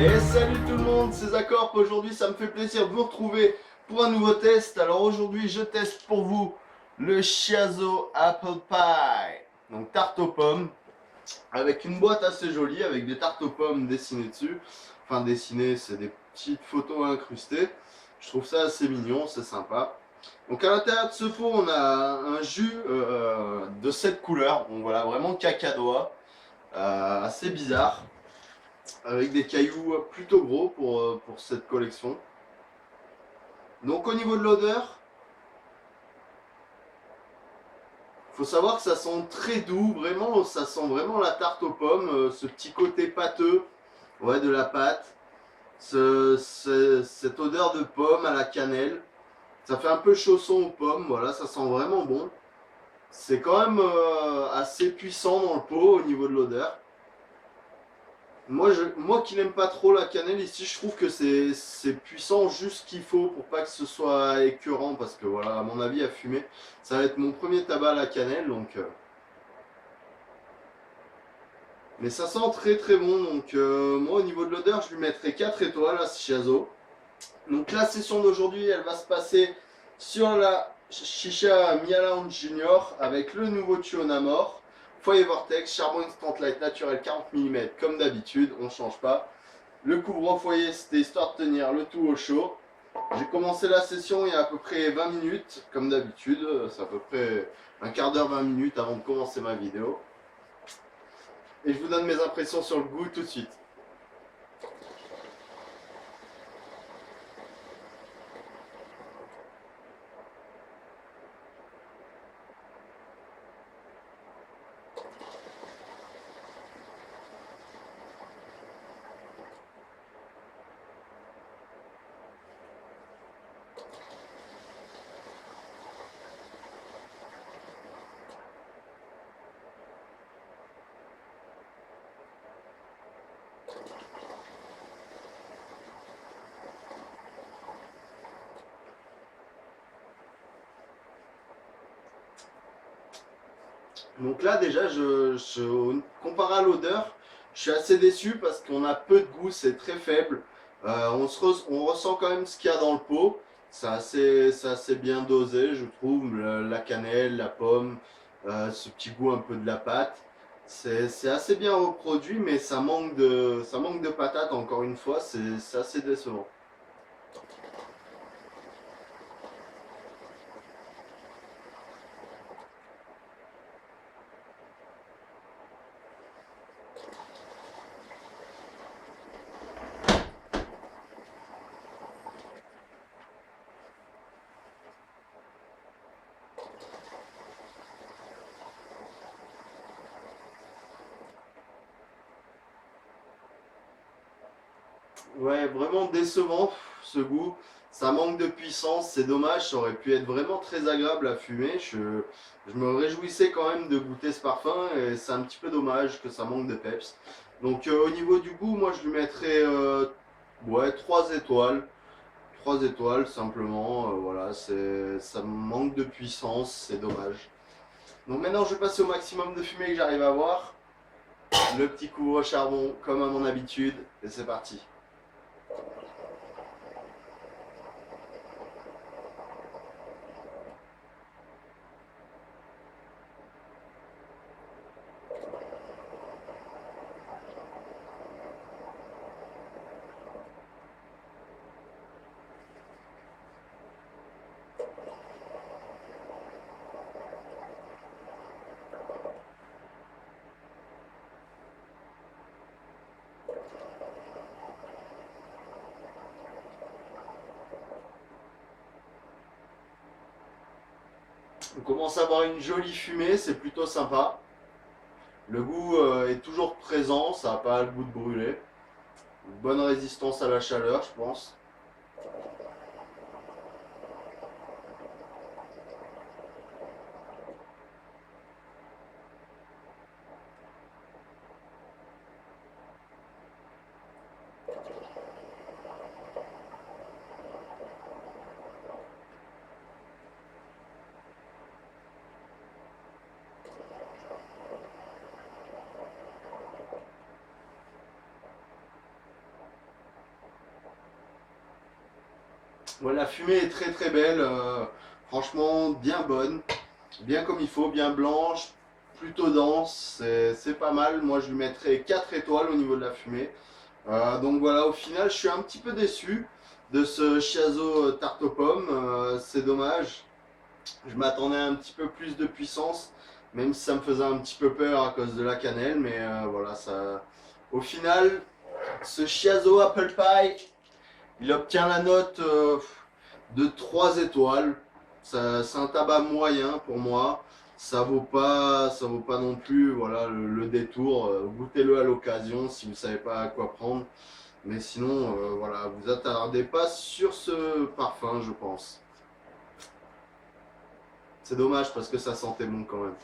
Et salut tout le monde, c'est Zacorp. Aujourd'hui, ça me fait plaisir de vous retrouver pour un nouveau test. Alors aujourd'hui, je teste pour vous le Chiazo Apple Pie. Donc tarte aux pommes, avec une boîte assez jolie, avec des tartes aux pommes dessinées dessus. Enfin dessinées, c'est des petites photos incrustées. Je trouve ça assez mignon, c'est sympa. Donc à l'intérieur de ce pot, on a un jus de cette couleur. Donc voilà, vraiment cacadois, assez bizarre, avec des cailloux plutôt gros pour cette collection. Donc au niveau de l'odeur, il faut savoir que ça sent très doux, vraiment, ça sent vraiment la tarte aux pommes, ce petit côté pâteux, ouais, de la pâte, cette odeur de pomme à la cannelle. Ça fait un peu chausson aux pommes, voilà, ça sent vraiment bon. C'est quand même assez puissant dans le pot au niveau de l'odeur. Moi qui n'aime pas trop la cannelle ici, je trouve que c'est puissant juste ce qu'il faut pour pas que ce soit écœurant parce que voilà, à mon avis, à fumer, ça va être mon premier tabac à la cannelle donc. Mais ça sent très très bon donc moi au niveau de l'odeur, je lui mettrai 4 étoiles à ce Chiazo. Donc la session d'aujourd'hui, elle va se passer sur la Shisha Mia Lounge Junior avec le nouveau Tuonamore, foyer vortex, charbon instant light naturel 40 mm comme d'habitude, on change pas. Le couvre foyer, c'était histoire de tenir le tout au chaud. J'ai commencé la session il y a à peu près 20 minutes, comme d'habitude. C'est à peu près un quart d'heure, 20 minutes avant de commencer ma vidéo. Et je vous donne mes impressions sur le goût tout de suite. Donc là déjà, comparé à l'odeur, je suis assez déçu parce qu'on a peu de goût, c'est très faible. On ressent quand même ce qu'il y a dans le pot. C'est assez bien dosé, je trouve. La cannelle, la pomme, ce petit goût un peu de la pâte. C'est assez bien reproduit, mais ça manque de patate encore une fois. C'est assez décevant. Ouais, vraiment décevant ce goût. Ça manque de puissance, c'est dommage, ça aurait pu être vraiment très agréable à fumer. Je me réjouissais quand même de goûter ce parfum et c'est un petit peu dommage que ça manque de peps. Donc au niveau du goût, moi je lui mettrais ouais, 3 étoiles. 3 étoiles simplement, voilà, ça manque de puissance, c'est dommage. Donc maintenant je vais passer au maximum de fumée que j'arrive à avoir. Le petit couvre-charbon comme à mon habitude et c'est parti. On commence à avoir une jolie fumée, c'est plutôt sympa. Le goût est toujours présent, ça n'a pas le goût de brûler. Une bonne résistance à la chaleur, je pense. Ouais, la fumée est très très belle, franchement bien bonne, bien comme il faut, bien blanche, plutôt dense, c'est pas mal. Moi je lui mettrais 4 étoiles au niveau de la fumée. Donc voilà, au final je suis un petit peu déçu de ce Chiazo tarte aux pommes, c'est dommage. Je m'attendais à un petit peu plus de puissance, même si ça me faisait un petit peu peur à cause de la cannelle, mais voilà, ça. Au final, ce Chiazo Apple Pie, il obtient la note de 3 étoiles. C'est un tabac moyen pour moi. Ça vaut pas non plus voilà, le détour. Goûtez-le à l'occasion si vous ne savez pas à quoi prendre. Mais sinon, voilà, vous attardez pas sur ce parfum, je pense. C'est dommage parce que ça sentait bon quand même.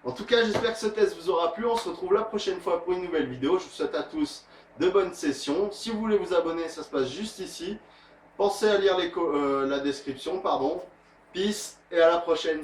En tout cas, j'espère que ce test vous aura plu. On se retrouve la prochaine fois pour une nouvelle vidéo. Je vous souhaite à tous de bonnes sessions. Si vous voulez vous abonner, ça se passe juste ici. Pensez à lire la description, pardon. Peace et à la prochaine.